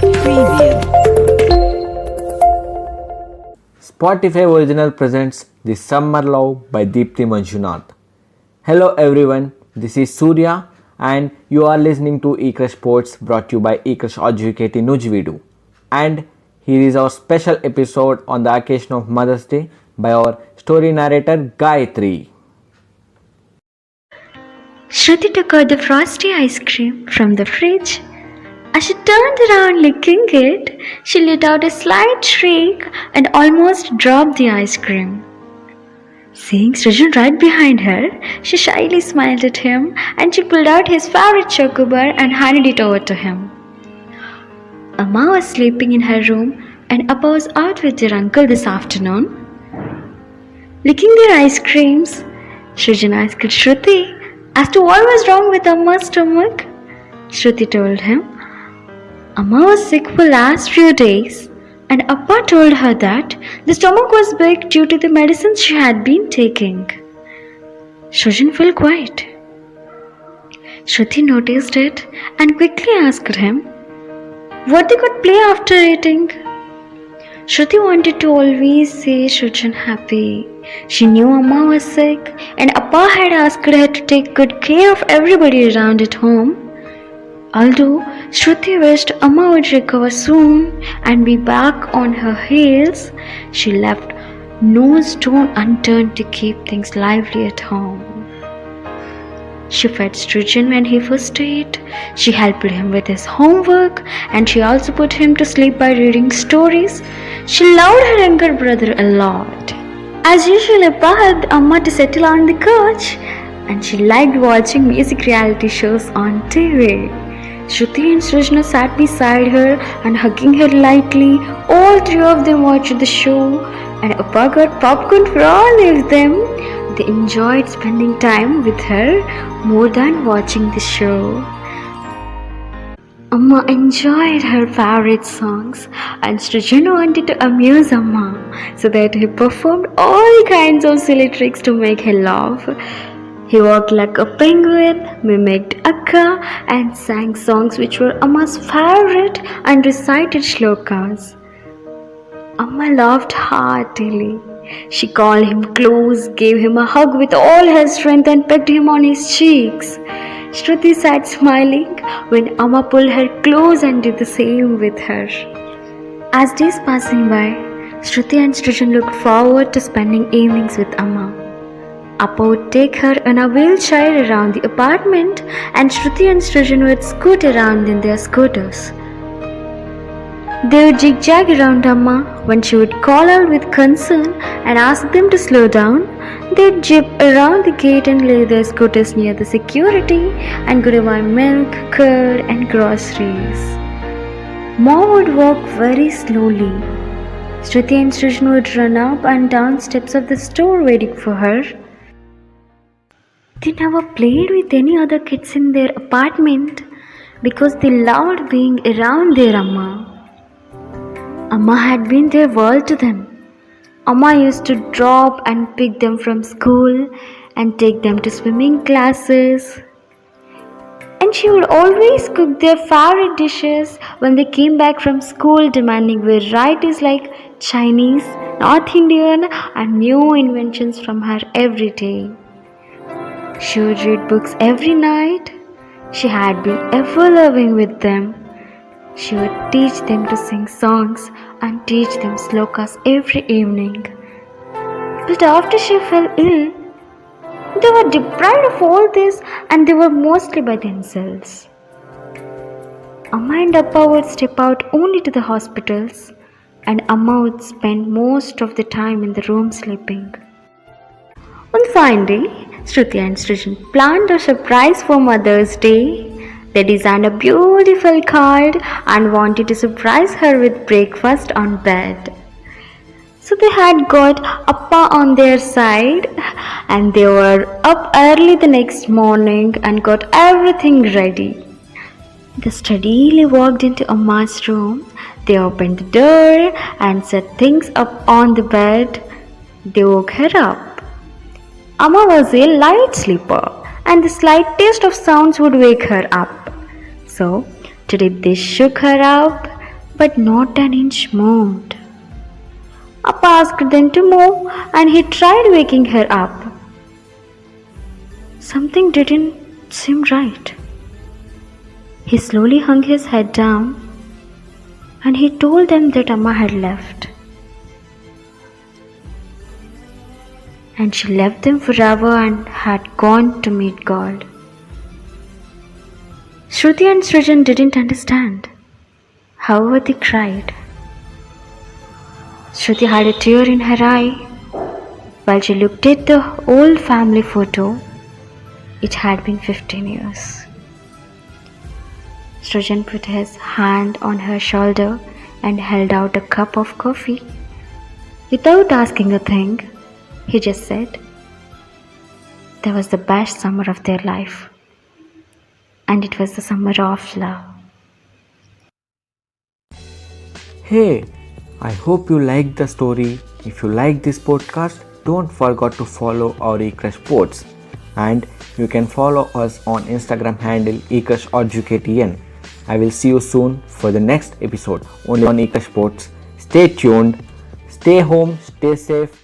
Preview. Spotify Original presents The Summer Love by Deepthi Manjunath. Hello everyone, this is Surya and you are listening to eCrush Sports brought to you by eCrush Adjuketi Nujvidu. And here is our special episode on the occasion of Mother's Day by our story narrator Gayatri. Shruti took out the frosty ice cream from the fridge. As she turned around licking it, she let out a slight shriek and almost dropped the ice cream. Seeing Srijan right behind her, she shyly smiled at him and she pulled out his favorite chocobar and handed it over to him. Amma was sleeping in her room and Appa was out with their uncle this afternoon. Licking their ice creams, Srijan asked Shruti as to what was wrong with Amma's stomach. Shruti told him Amma was sick for last few days and Appa told her that the stomach was big due to the medicines she had been taking. Srijan fell quiet. Shruti noticed it and quickly asked him what they could play after eating. Shruti wanted to always see Srijan happy. She knew Amma was sick and Appa had asked her to take good care of everybody around at home. Although Shruti wished Amma would recover soon and be back on her heels, she left no stone unturned to keep things lively at home. She fed Srijan when he first ate, she helped him with his homework, and she also put him to sleep by reading stories. She loved her younger brother a lot. As usual, Appa helped Amma to settle on the couch, and she liked watching music reality shows on TV. Shruti and Srijna sat beside her and hugging her lightly. All three of them watched the show and Appa got popcorn for all of them. They enjoyed spending time with her more than watching the show. Amma enjoyed her favorite songs and Srijna wanted to amuse Amma so that he performed all kinds of silly tricks to make her laugh. He walked like a penguin, mimicked Akka, and sang songs which were Amma's favorite and recited shlokas. Amma laughed heartily. She called him close, gave him a hug with all her strength and pecked him on his cheeks. Shruti sat smiling when Amma pulled her close and did the same with her. As days passing by, Shruti and Srijan looked forward to spending evenings with Amma. Appa would take her in a wheelchair around the apartment and Shruti and Srijan would scoot around in their scooters. They would zigzag around Amma when she would call out with concern and ask them to slow down. They'd zip around the gate and lay their scooters near the security and go to buy milk, curd and groceries. Mom would walk very slowly. Shruti and Srijan would run up and down steps of the store waiting for her. They never played with any other kids in their apartment because they loved being around their Amma. Amma had been their world to them. Amma used to drop and pick them from school and take them to swimming classes. And she would always cook their favorite dishes when they came back from school, demanding varieties like Chinese, North Indian and new inventions from her every day. She would read books every night. She had been ever loving with them. She would teach them to sing songs and teach them slokas every evening. But after she fell ill, they were deprived of all this and they were mostly by themselves. Amma and Appa would step out only to the hospitals and Amma would spend most of the time in the room sleeping. One fine day, Shruti and Srijan planned a surprise for Mother's Day. They designed a beautiful card and wanted to surprise her with breakfast on bed. So they had got Appa on their side and they were up early the next morning and got everything ready. They steadily walked into Amma's room. They opened the door and set things up on the bed. They woke her up. Amma was a light sleeper and the slightest of sounds would wake her up. So today they shook her up, but not an inch moved. Appa asked them to move and he tried waking her up. Something didn't seem right. He slowly hung his head down and he told them that Amma had left. And she left them forever and had gone to meet God. Shruti and Srijan didn't understand. However, they cried. Shruti had a tear in her eye while she looked at the old family photo. It had been 15 years. Srijan put his hand on her shoulder and held out a cup of coffee. Without asking a thing, he just said, "That was the best summer of their life. And it was the summer of love." Hey, I hope you liked the story. If you like this podcast, don't forget to follow our eCrush Sports. And you can follow us on Instagram handle eCrush or GKTN. I will see you soon for the next episode only on eCrush Sports. Stay tuned, stay home, stay safe.